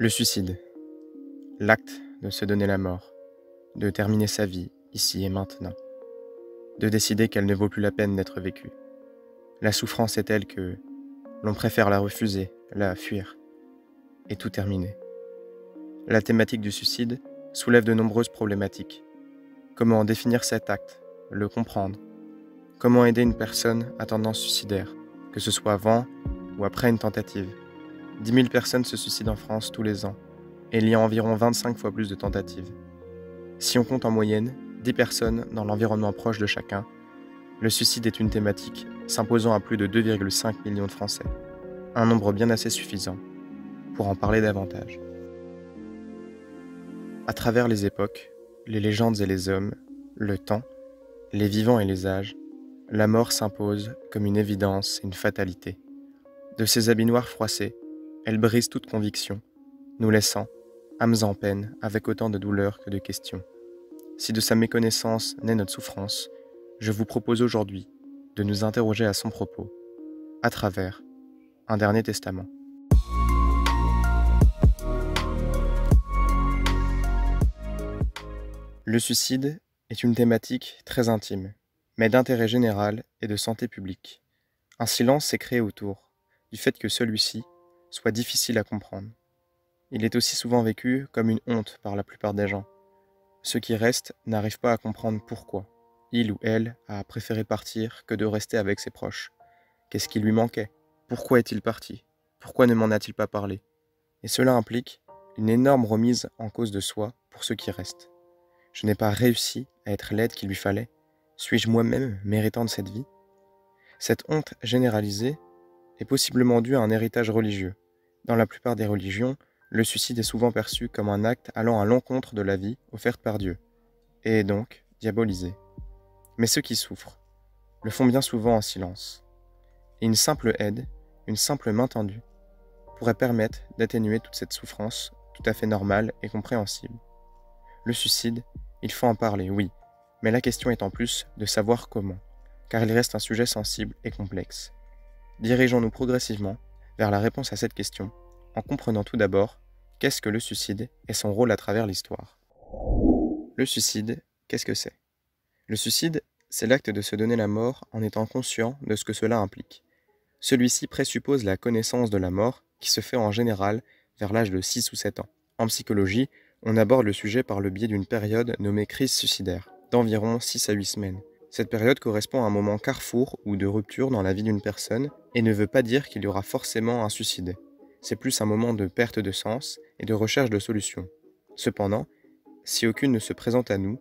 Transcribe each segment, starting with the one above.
Le suicide, l'acte de se donner la mort, de terminer sa vie ici et maintenant, de décider qu'elle ne vaut plus la peine d'être vécue. La souffrance est telle que l'on préfère la refuser, la fuir, et tout terminer. La thématique du suicide soulève de nombreuses problématiques. Comment définir cet acte, le comprendre? Comment aider une personne à tendance suicidaire, que ce soit avant ou après une tentative? 10 000 personnes se suicident en France tous les ans, et il y a environ 25 fois plus de tentatives. Si on compte en moyenne 10 personnes dans l'environnement proche de chacun, le suicide est une thématique s'imposant à plus de 2,5 millions de Français, un nombre bien assez suffisant pour en parler davantage. À travers les époques, les légendes et les hommes, le temps, les vivants et les âges, la mort s'impose comme une évidence et une fatalité. De ses habits noirs froissés, elle brise toute conviction, nous laissant, âmes en peine, avec autant de douleur que de questions. Si de sa méconnaissance naît notre souffrance, je vous propose aujourd'hui de nous interroger à son propos, à travers un dernier testament. Le suicide est une thématique très intime, mais d'intérêt général et de santé publique. Un silence s'est créé autour, du fait que celui-ci soit difficile à comprendre. Il est aussi souvent vécu comme une honte par la plupart des gens. Ceux qui restent n'arrivent pas à comprendre pourquoi il ou elle a préféré partir que de rester avec ses proches. Qu'est-ce qui lui manquait? Pourquoi est-il parti? Pourquoi ne m'en a-t-il pas parlé? Et cela implique une énorme remise en cause de soi pour ceux qui restent. Je n'ai pas réussi à être l'aide qu'il lui fallait. Suis-je moi-même méritant de cette vie? Cette honte généralisée est possiblement due à un héritage religieux. Dans la plupart des religions, le suicide est souvent perçu comme un acte allant à l'encontre de la vie offerte par Dieu, et est donc diabolisé. Mais ceux qui souffrent le font bien souvent en silence. Et une simple aide, une simple main tendue, pourrait permettre d'atténuer toute cette souffrance tout à fait normale et compréhensible. Le suicide, il faut en parler, oui, mais la question est en plus de savoir comment, car il reste un sujet sensible et complexe. Dirigeons-nous progressivement vers la réponse à cette question, en comprenant tout d'abord qu'est-ce que le suicide et son rôle à travers l'histoire. Le suicide, qu'est-ce que c'est? Le suicide, c'est l'acte de se donner la mort en étant conscient de ce que cela implique. Celui-ci présuppose la connaissance de la mort qui se fait en général vers l'âge de 6 ou 7 ans. En psychologie, on aborde le sujet par le biais d'une période nommée crise suicidaire, d'environ 6 à 8 semaines. Cette période correspond à un moment carrefour ou de rupture dans la vie d'une personne et ne veut pas dire qu'il y aura forcément un suicide. C'est plus un moment de perte de sens et de recherche de solutions. Cependant, si aucune ne se présente à nous,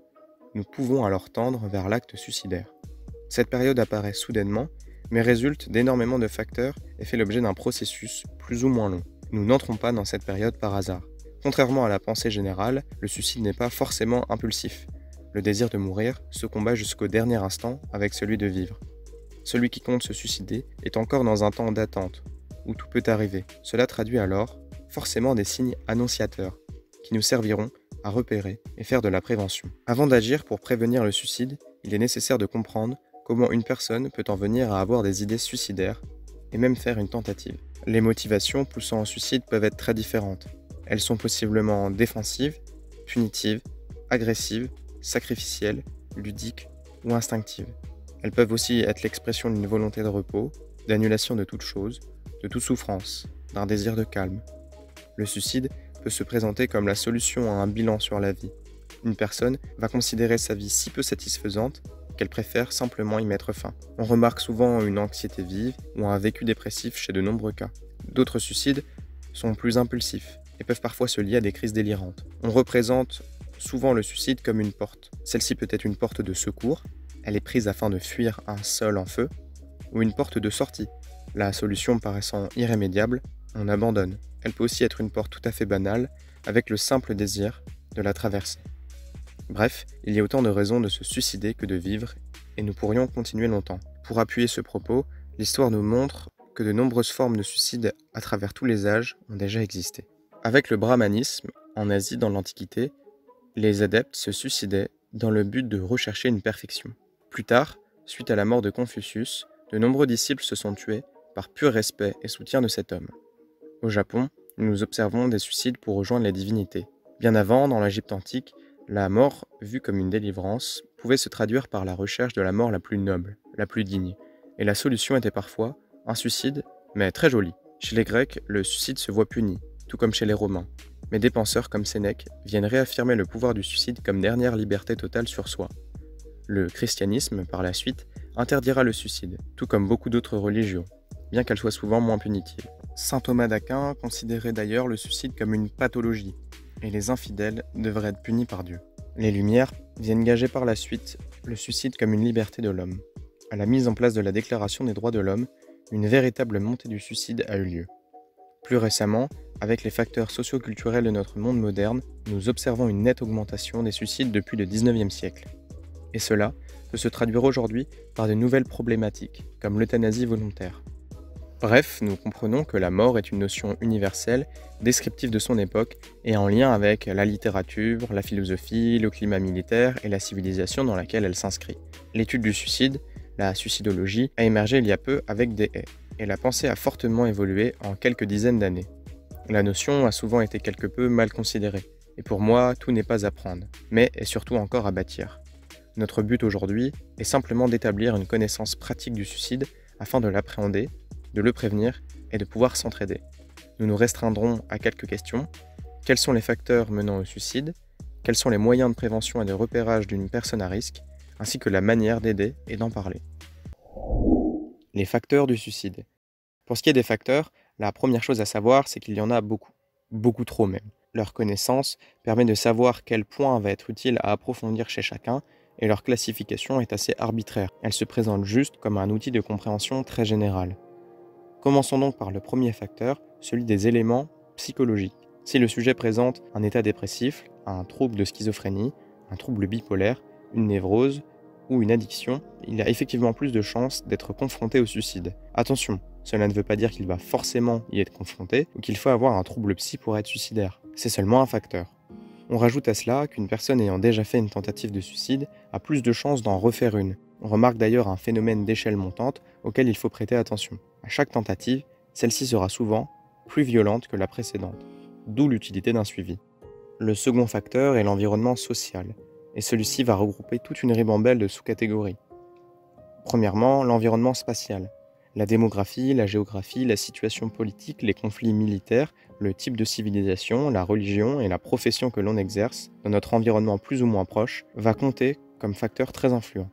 nous pouvons alors tendre vers l'acte suicidaire. Cette période apparaît soudainement, mais résulte d'énormément de facteurs et fait l'objet d'un processus plus ou moins long. Nous n'entrons pas dans cette période par hasard. Contrairement à la pensée générale, le suicide n'est pas forcément impulsif. Le désir de mourir se combat jusqu'au dernier instant avec celui de vivre. Celui qui compte se suicider est encore dans un temps d'attente, où tout peut arriver. Cela traduit alors forcément des signes annonciateurs, qui nous serviront à repérer et faire de la prévention. Avant d'agir pour prévenir le suicide, il est nécessaire de comprendre comment une personne peut en venir à avoir des idées suicidaires et même faire une tentative. Les motivations poussant au suicide peuvent être très différentes. Elles sont possiblement défensives, punitives, agressives, sacrificielles, ludiques ou instinctives. Elles peuvent aussi être l'expression d'une volonté de repos, d'annulation de toute chose, de toute souffrance, d'un désir de calme. Le suicide peut se présenter comme la solution à un bilan sur la vie. Une personne va considérer sa vie si peu satisfaisante qu'elle préfère simplement y mettre fin. On remarque souvent une anxiété vive ou un vécu dépressif chez de nombreux cas. D'autres suicides sont plus impulsifs et peuvent parfois se lier à des crises délirantes. On représente souvent le suicide comme une porte. Celle-ci peut être une porte de secours, elle est prise afin de fuir un sol en feu, ou une porte de sortie. La solution paraissant irrémédiable, on abandonne. Elle peut aussi être une porte tout à fait banale, avec le simple désir de la traverser. Bref, il y a autant de raisons de se suicider que de vivre, et nous pourrions continuer longtemps. Pour appuyer ce propos, l'histoire nous montre que de nombreuses formes de suicide à travers tous les âges ont déjà existé. Avec le brahmanisme, en Asie dans l'Antiquité, les adeptes se suicidaient dans le but de rechercher une perfection. Plus tard, suite à la mort de Confucius, de nombreux disciples se sont tués par pur respect et soutien de cet homme. Au Japon, nous observons des suicides pour rejoindre les divinités. Bien avant, dans l'Égypte antique, la mort, vue comme une délivrance, pouvait se traduire par la recherche de la mort la plus noble, la plus digne. Et la solution était parfois un suicide, mais très joli. Chez les Grecs, le suicide se voit puni, tout comme chez les Romains. Mais des penseurs comme Sénèque viennent réaffirmer le pouvoir du suicide comme dernière liberté totale sur soi. Le christianisme, par la suite, interdira le suicide, tout comme beaucoup d'autres religions, bien qu'elle soit souvent moins punitive. Saint Thomas d'Aquin considérait d'ailleurs le suicide comme une pathologie, et les infidèles devraient être punis par Dieu. Les Lumières viennent gager par la suite le suicide comme une liberté de l'homme. À la mise en place de la Déclaration des droits de l'homme, une véritable montée du suicide a eu lieu. Plus récemment, avec les facteurs socio-culturels de notre monde moderne, nous observons une nette augmentation des suicides depuis le XIXe siècle. Et cela peut se traduire aujourd'hui par de nouvelles problématiques, comme l'euthanasie volontaire. Bref, nous comprenons que la mort est une notion universelle, descriptive de son époque, et en lien avec la littérature, la philosophie, le climat militaire et la civilisation dans laquelle elle s'inscrit. L'étude du suicide, la suicidologie, a émergé il y a peu avec des haies, et la pensée a fortement évolué en quelques dizaines d'années. La notion a souvent été quelque peu mal considérée, et pour moi, tout n'est pas à prendre, mais est surtout encore à bâtir. Notre but aujourd'hui est simplement d'établir une connaissance pratique du suicide afin de l'appréhender, de le prévenir et de pouvoir s'entraider. Nous nous restreindrons à quelques questions. Quels sont les facteurs menant au suicide? Quels sont les moyens de prévention et de repérage d'une personne à risque? Ainsi que la manière d'aider et d'en parler. Les facteurs du suicide. Pour ce qui est des facteurs, la première chose à savoir, c'est qu'il y en a beaucoup. Beaucoup trop même. Leur connaissance permet de savoir quel point va être utile à approfondir chez chacun, et leur classification est assez arbitraire. Elle se présente juste comme un outil de compréhension très général. Commençons donc par le premier facteur, celui des éléments psychologiques. Si le sujet présente un état dépressif, un trouble de schizophrénie, un trouble bipolaire, une névrose ou une addiction, il a effectivement plus de chances d'être confronté au suicide. Attention, cela ne veut pas dire qu'il va forcément y être confronté ou qu'il faut avoir un trouble psy pour être suicidaire. C'est seulement un facteur. On rajoute à cela qu'une personne ayant déjà fait une tentative de suicide a plus de chances d'en refaire une. On remarque d'ailleurs un phénomène d'échelle montante auquel il faut prêter attention. À chaque tentative, celle-ci sera souvent plus violente que la précédente, d'où l'utilité d'un suivi. Le second facteur est l'environnement social, et celui-ci va regrouper toute une ribambelle de sous-catégories. Premièrement, l'environnement spatial. La démographie, la géographie, la situation politique, les conflits militaires, le type de civilisation, la religion et la profession que l'on exerce dans notre environnement plus ou moins proche va compter comme facteur très influent.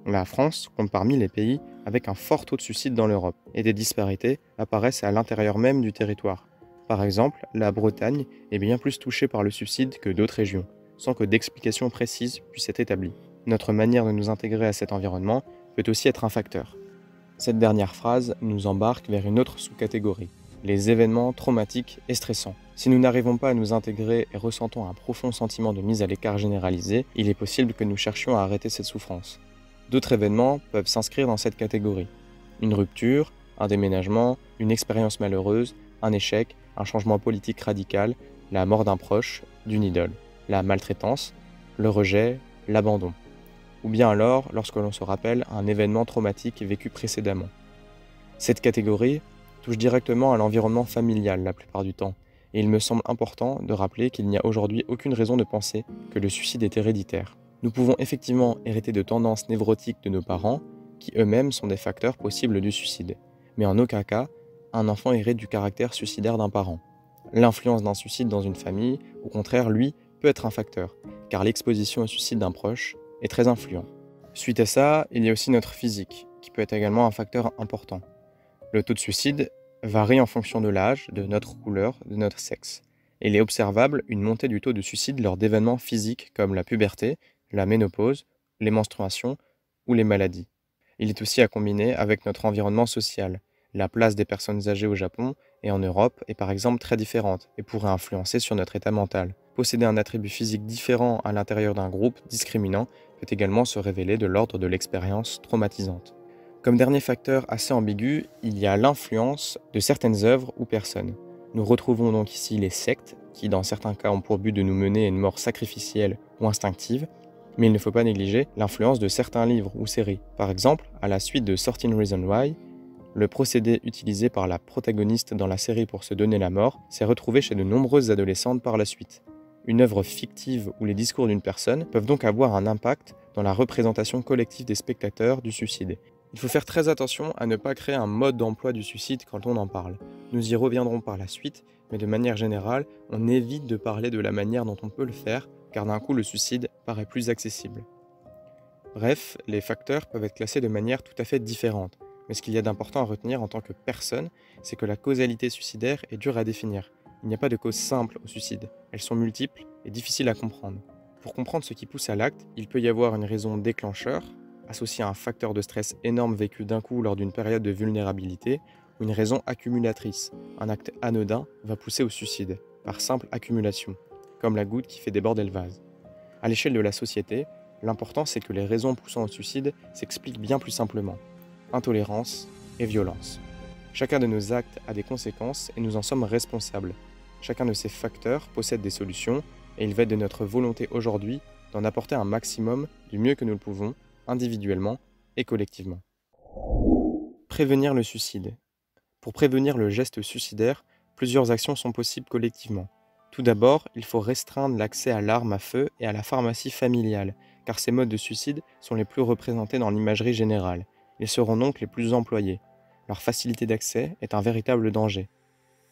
La France compte parmi les pays avec un fort taux de suicide dans l'Europe, et des disparités apparaissent à l'intérieur même du territoire. Par exemple, la Bretagne est bien plus touchée par le suicide que d'autres régions, sans que d'explication précise puisse être établie. Notre manière de nous intégrer à cet environnement peut aussi être un facteur. Cette dernière phrase nous embarque vers une autre sous-catégorie, les événements traumatiques et stressants. Si nous n'arrivons pas à nous intégrer et ressentons un profond sentiment de mise à l'écart généralisé, il est possible que nous cherchions à arrêter cette souffrance. D'autres événements peuvent s'inscrire dans cette catégorie. Une rupture, un déménagement, une expérience malheureuse, un échec, un changement politique radical, la mort d'un proche, d'une idole, la maltraitance, le rejet, l'abandon. Ou bien alors lorsque l'on se rappelle un événement traumatique vécu précédemment. Cette catégorie touche directement à l'environnement familial la plupart du temps, et il me semble important de rappeler qu'il n'y a aujourd'hui aucune raison de penser que le suicide est héréditaire. Nous pouvons effectivement hériter de tendances névrotiques de nos parents, qui eux-mêmes sont des facteurs possibles du suicide, mais en aucun cas, un enfant hérite du caractère suicidaire d'un parent. L'influence d'un suicide dans une famille, au contraire, lui, peut être un facteur, car l'exposition au suicide d'un proche est très influent. Suite à ça, il y a aussi notre physique, qui peut être également un facteur important. Le taux de suicide varie en fonction de l'âge, de notre couleur, de notre sexe. Et il est observable une montée du taux de suicide lors d'événements physiques comme la puberté, la ménopause, les menstruations ou les maladies. Il est aussi à combiner avec notre environnement social. La place des personnes âgées au Japon et en Europe est par exemple très différente et pourrait influencer sur notre état mental. Posséder un attribut physique différent à l'intérieur d'un groupe discriminant peut également se révéler de l'ordre de l'expérience traumatisante. Comme dernier facteur assez ambigu, il y a l'influence de certaines œuvres ou personnes. Nous retrouvons donc ici les sectes, qui dans certains cas ont pour but de nous mener à une mort sacrificielle ou instinctive, mais il ne faut pas négliger l'influence de certains livres ou séries. Par exemple, à la suite de 13 Reasons Why, Le procédé utilisé par la protagoniste dans la série pour se donner la mort s'est retrouvé chez de nombreuses adolescentes par la suite. Une œuvre fictive ou les discours d'une personne peuvent donc avoir un impact dans la représentation collective des spectateurs du suicide. Il faut faire très attention à ne pas créer un mode d'emploi du suicide quand on en parle. Nous y reviendrons par la suite, mais de manière générale, on évite de parler de la manière dont on peut le faire, car d'un coup le suicide paraît plus accessible. Bref, les facteurs peuvent être classés de manière tout à fait différente. Mais ce qu'il y a d'important à retenir en tant que personne, c'est que la causalité suicidaire est dure à définir. Il n'y a pas de cause simple au suicide. Elles sont multiples et difficiles à comprendre. Pour comprendre ce qui pousse à l'acte, il peut y avoir une raison déclencheur, associée à un facteur de stress énorme vécu d'un coup lors d'une période de vulnérabilité, ou une raison accumulatrice. Un acte anodin va pousser au suicide, par simple accumulation, comme la goutte qui fait déborder le vase. À l'échelle de la société, l'important c'est que les raisons poussant au suicide s'expliquent bien plus simplement. Intolérance et violence. Chacun de nos actes a des conséquences et nous en sommes responsables. Chacun de ces facteurs possède des solutions et il va être de notre volonté aujourd'hui d'en apporter un maximum du mieux que nous le pouvons, individuellement et collectivement. Prévenir le suicide. Pour prévenir le geste suicidaire, plusieurs actions sont possibles collectivement. Tout d'abord, il faut restreindre l'accès à l'arme à feu et à la pharmacie familiale, car ces modes de suicide sont les plus représentés dans l'imagerie générale. Ils seront donc les plus employés. Leur facilité d'accès est un véritable danger.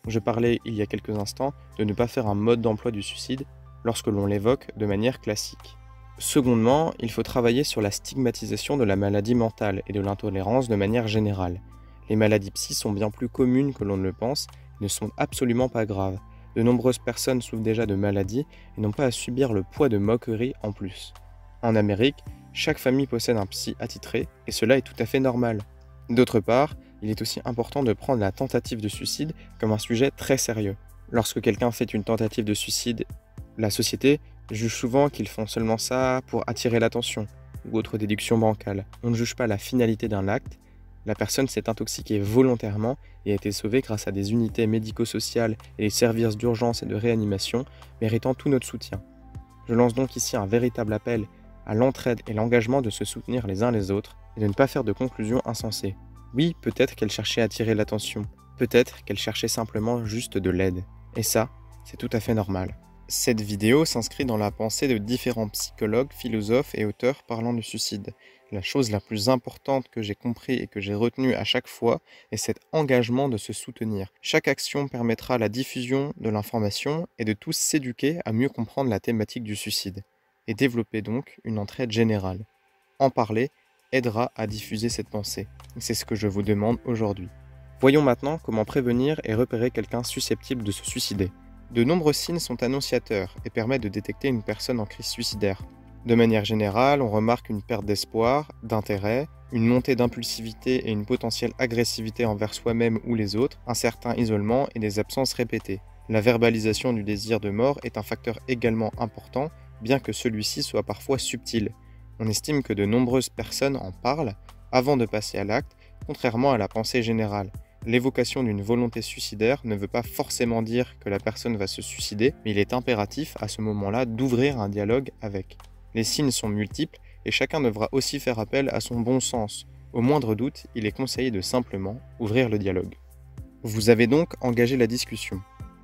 Je parlais il y a quelques instants de ne pas faire un mode d'emploi du suicide lorsque l'on l'évoque de manière classique. Secondement, il faut travailler sur la stigmatisation de la maladie mentale et de l'intolérance de manière générale. Les maladies psy sont bien plus communes que l'on ne le pense et ne sont absolument pas graves. De nombreuses personnes souffrent déjà de maladies et n'ont pas à subir le poids de moqueries en plus. En Amérique, chaque famille possède un psy attitré et cela est tout à fait normal. D'autre part, il est aussi important de prendre la tentative de suicide comme un sujet très sérieux. Lorsque quelqu'un fait une tentative de suicide, la société juge souvent qu'ils font seulement ça pour attirer l'attention ou autre déduction bancale. On ne juge pas la finalité d'un acte. La personne s'est intoxiquée volontairement et a été sauvée grâce à des unités médico-sociales et des services d'urgence et de réanimation méritant tout notre soutien. Je lance donc ici un véritable appel à l'entraide et l'engagement de se soutenir les uns les autres et de ne pas faire de conclusions insensées. Oui, peut-être qu'elle cherchait à attirer l'attention, peut-être qu'elle cherchait simplement juste de l'aide. Et ça, c'est tout à fait normal. Cette vidéo s'inscrit dans la pensée de différents psychologues, philosophes et auteurs parlant du suicide. La chose la plus importante que j'ai compris et que j'ai retenue à chaque fois est cet engagement de se soutenir. Chaque action permettra la diffusion de l'information et de tous s'éduquer à mieux comprendre la thématique du suicide et développer donc une entraide générale. En parler aidera à diffuser cette pensée. C'est ce que je vous demande aujourd'hui. Voyons maintenant comment prévenir et repérer quelqu'un susceptible de se suicider. De nombreux signes sont annonciateurs et permettent de détecter une personne en crise suicidaire. De manière générale, on remarque une perte d'espoir, d'intérêt, une montée d'impulsivité et une potentielle agressivité envers soi-même ou les autres, un certain isolement et des absences répétées. La verbalisation du désir de mort est un facteur également important, bien que celui-ci soit parfois subtil. On estime que de nombreuses personnes en parlent avant de passer à l'acte, contrairement à la pensée générale. L'évocation d'une volonté suicidaire ne veut pas forcément dire que la personne va se suicider, mais il est impératif à ce moment-là d'ouvrir un dialogue avec. Les signes sont multiples et chacun devra aussi faire appel à son bon sens. Au moindre doute, il est conseillé de simplement ouvrir le dialogue. Vous avez donc engagé la discussion.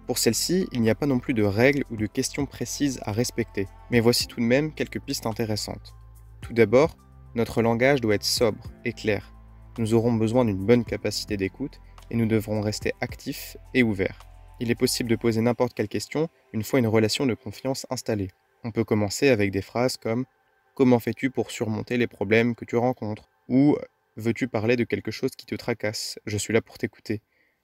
Pour celle-ci, il n'y a pas non plus de règles ou de questions précises à respecter, mais voici tout de même quelques pistes intéressantes. Tout d'abord, notre langage doit être sobre et clair. Nous aurons besoin d'une bonne capacité d'écoute et nous devrons rester actifs et ouverts. Il est possible de poser n'importe quelle question une fois une relation de confiance installée. On peut commencer avec des phrases comme « Comment fais-tu pour surmonter les problèmes que tu rencontres ?» ou « Veux-tu parler de quelque chose qui te tracasse ? Je suis là pour t'écouter. »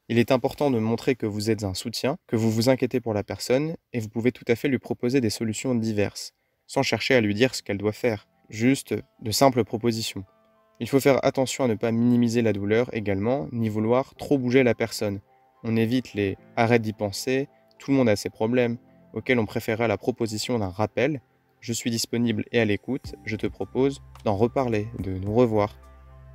Il est important de montrer que vous êtes un soutien, que vous vous inquiétez pour la personne et vous pouvez tout à fait lui proposer des solutions diverses, sans chercher à lui dire ce qu'elle doit faire, juste de simples propositions. Il faut faire attention à ne pas minimiser la douleur également, ni vouloir trop bouger la personne. On évite les « arrête d'y penser »,« tout le monde a ses problèmes », auxquels on préférera la proposition d'un rappel « je suis disponible et à l'écoute, je te propose d'en reparler, de nous revoir ».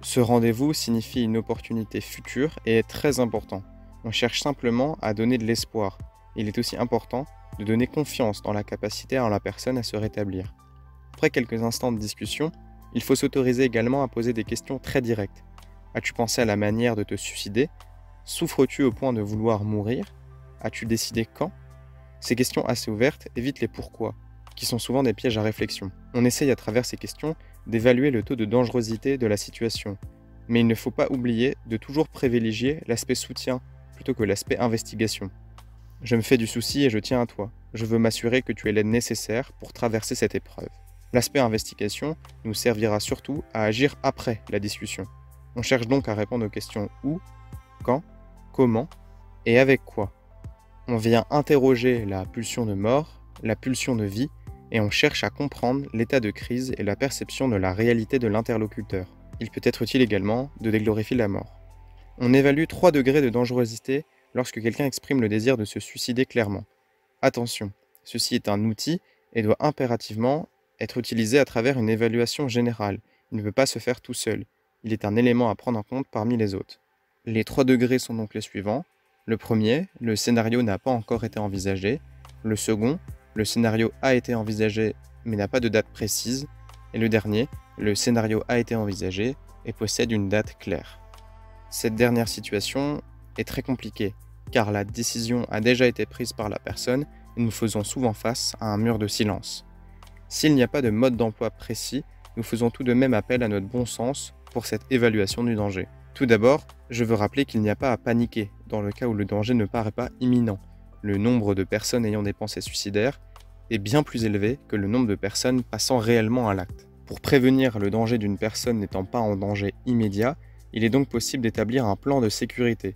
Ce rendez-vous signifie une opportunité future et est très important. On cherche simplement à donner de l'espoir. Il est aussi important de donner confiance dans la capacité à la personne à se rétablir. Après quelques instants de discussion, il faut s'autoriser également à poser des questions très directes. As-tu pensé à la manière de te suicider? Souffres-tu au point de vouloir mourir? As-tu décidé quand? Ces questions assez ouvertes évitent les pourquoi, qui sont souvent des pièges à réflexion. On essaye à travers ces questions d'évaluer le taux de dangerosité de la situation, mais il ne faut pas oublier de toujours privilégier l'aspect soutien plutôt que l'aspect investigation. Je me fais du souci et je tiens à toi. Je veux m'assurer que tu aies l'aide nécessaire pour traverser cette épreuve. L'aspect investigation nous servira surtout à agir après la discussion. On cherche donc à répondre aux questions où, quand, comment et avec quoi. On vient interroger la pulsion de mort, la pulsion de vie, et on cherche à comprendre l'état de crise et la perception de la réalité de l'interlocuteur. Il peut être utile également de déglorifier la mort. On évalue 3 degrés de dangerosité lorsque quelqu'un exprime le désir de se suicider clairement. Attention, ceci est un outil et doit impérativement être utilisé à travers une évaluation générale. Il ne peut pas se faire tout seul. Il est un élément à prendre en compte parmi les autres. Les 3 degrés sont donc les suivants. Le premier, le scénario n'a pas encore été envisagé. Le second, le scénario a été envisagé mais n'a pas de date précise. Et le dernier, le scénario a été envisagé et possède une date claire. Cette dernière situation est très compliquée car la décision a déjà été prise par la personne et nous faisons souvent face à un mur de silence. S'il n'y a pas de mode d'emploi précis, nous faisons tout de même appel à notre bon sens pour cette évaluation du danger. Tout d'abord, je veux rappeler qu'il n'y a pas à paniquer dans le cas où le danger ne paraît pas imminent. Le nombre de personnes ayant des pensées suicidaires est bien plus élevé que le nombre de personnes passant réellement à l'acte. Pour prévenir le danger d'une personne n'étant pas en danger immédiat, il est donc possible d'établir un plan de sécurité.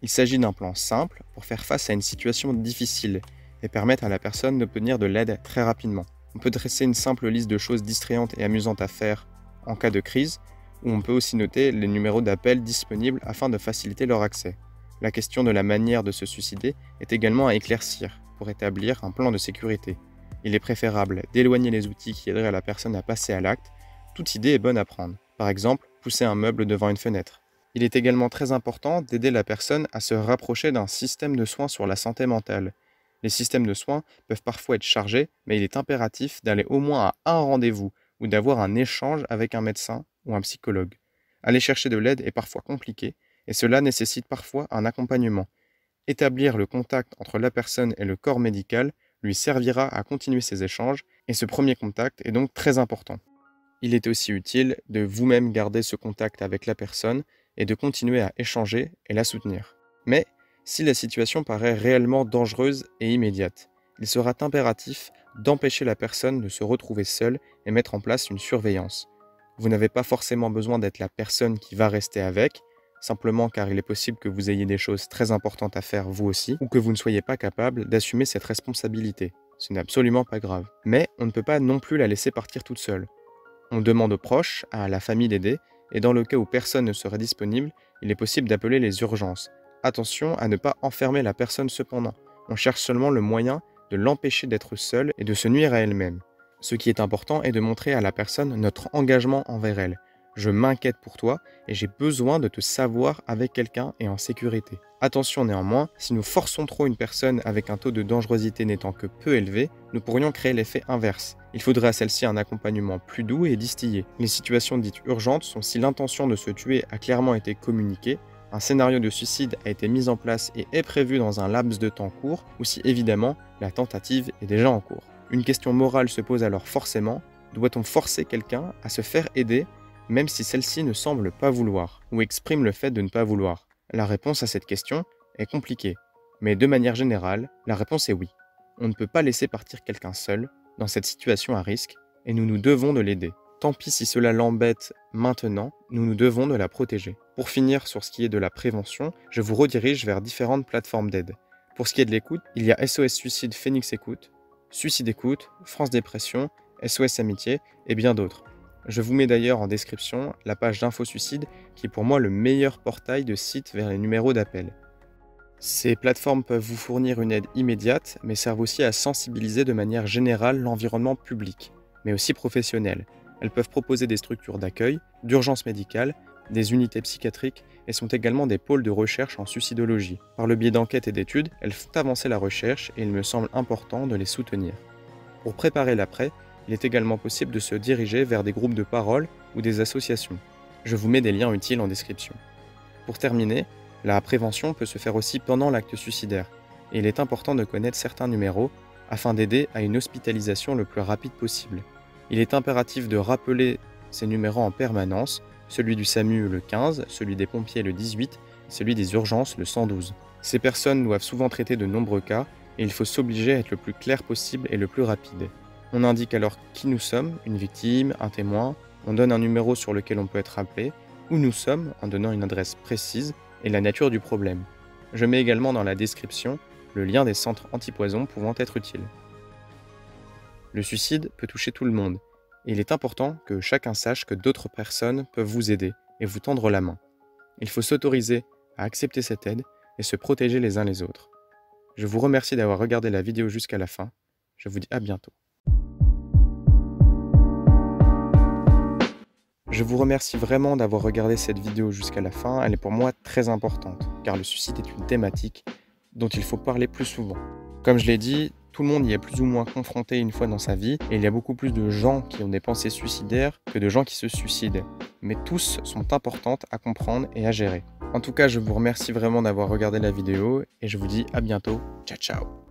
Il s'agit d'un plan simple pour faire face à une situation difficile et permettre à la personne d'obtenir de l'aide très rapidement. On peut dresser une simple liste de choses distrayantes et amusantes à faire en cas de crise, ou on peut aussi noter les numéros d'appel disponibles afin de faciliter leur accès. La question de la manière de se suicider est également à éclaircir pour établir un plan de sécurité. Il est préférable d'éloigner les outils qui aideraient la personne à passer à l'acte. Toute idée est bonne à prendre. Par exemple, pousser un meuble devant une fenêtre. Il est également très important d'aider la personne à se rapprocher d'un système de soins sur la santé mentale. Les systèmes de soins peuvent parfois être chargés, mais il est impératif d'aller au moins à un rendez-vous ou d'avoir un échange avec un médecin ou un psychologue. Aller chercher de l'aide est parfois compliqué et cela nécessite parfois un accompagnement. Établir le contact entre la personne et le corps médical lui servira à continuer ces échanges et ce premier contact est donc très important. Il est aussi utile de vous-même garder ce contact avec la personne et de continuer à échanger et la soutenir. Mais si la situation paraît réellement dangereuse et immédiate, il sera impératif d'empêcher la personne de se retrouver seule et mettre en place une surveillance. Vous n'avez pas forcément besoin d'être la personne qui va rester avec, simplement car il est possible que vous ayez des choses très importantes à faire vous aussi, ou que vous ne soyez pas capable d'assumer cette responsabilité. Ce n'est absolument pas grave. Mais on ne peut pas non plus la laisser partir toute seule. On demande aux proches, à la famille d'aider, et dans le cas où personne ne serait disponible, il est possible d'appeler les urgences. Attention à ne pas enfermer la personne cependant. On cherche seulement le moyen de l'empêcher d'être seule et de se nuire à elle-même. Ce qui est important est de montrer à la personne notre engagement envers elle. Je m'inquiète pour toi et j'ai besoin de te savoir avec quelqu'un et en sécurité. Attention néanmoins, si nous forçons trop une personne avec un taux de dangerosité n'étant que peu élevé, nous pourrions créer l'effet inverse. Il faudrait à celle-ci un accompagnement plus doux et distillé. Les situations dites urgentes sont si l'intention de se tuer a clairement été communiquée, un scénario de suicide a été mis en place et est prévu dans un laps de temps court, ou si évidemment la tentative est déjà en cours. Une question morale se pose alors forcément, doit-on forcer quelqu'un à se faire aider même si celle-ci ne semble pas vouloir, ou exprime le fait de ne pas vouloir? La réponse à cette question est compliquée, mais de manière générale, la réponse est oui. On ne peut pas laisser partir quelqu'un seul, dans cette situation à risque, et nous nous devons de l'aider. Tant pis si cela l'embête maintenant, nous nous devons de la protéger. Pour finir sur ce qui est de la prévention, je vous redirige vers différentes plateformes d'aide. Pour ce qui est de l'écoute, il y a SOS Suicide Phoenix Écoute, Suicide Écoute, France Dépression, SOS Amitié et bien d'autres. Je vous mets d'ailleurs en description la page d'Info Suicide qui est pour moi le meilleur portail de site vers les numéros d'appel. Ces plateformes peuvent vous fournir une aide immédiate, mais servent aussi à sensibiliser de manière générale l'environnement public, mais aussi professionnel. Elles peuvent proposer des structures d'accueil, d'urgence médicale, des unités psychiatriques et sont également des pôles de recherche en suicidologie. Par le biais d'enquêtes et d'études, elles font avancer la recherche et il me semble important de les soutenir. Pour préparer l'après, il est également possible de se diriger vers des groupes de parole ou des associations. Je vous mets des liens utiles en description. Pour terminer, la prévention peut se faire aussi pendant l'acte suicidaire, et il est important de connaître certains numéros afin d'aider à une hospitalisation le plus rapide possible. Il est impératif de rappeler ces numéros en permanence, celui du SAMU le 15, celui des pompiers le 18, et celui des urgences le 112. Ces personnes doivent souvent traiter de nombreux cas, et il faut s'obliger à être le plus clair possible et le plus rapide. On indique alors qui nous sommes, une victime, un témoin, on donne un numéro sur lequel on peut être appelé, où nous sommes en donnant une adresse précise et la nature du problème. Je mets également dans la description le lien des centres antipoison pouvant être utiles. Le suicide peut toucher tout le monde, et il est important que chacun sache que d'autres personnes peuvent vous aider et vous tendre la main. Il faut s'autoriser à accepter cette aide et se protéger les uns les autres. Je vous remercie d'avoir regardé la vidéo jusqu'à la fin. Je vous dis à bientôt. Je vous remercie vraiment d'avoir regardé cette vidéo jusqu'à la fin, elle est pour moi très importante, car le suicide est une thématique dont il faut parler plus souvent. Comme je l'ai dit, tout le monde y est plus ou moins confronté une fois dans sa vie, et il y a beaucoup plus de gens qui ont des pensées suicidaires que de gens qui se suicident. Mais tous sont importantes à comprendre et à gérer. En tout cas, je vous remercie vraiment d'avoir regardé la vidéo, et je vous dis à bientôt. Ciao ciao.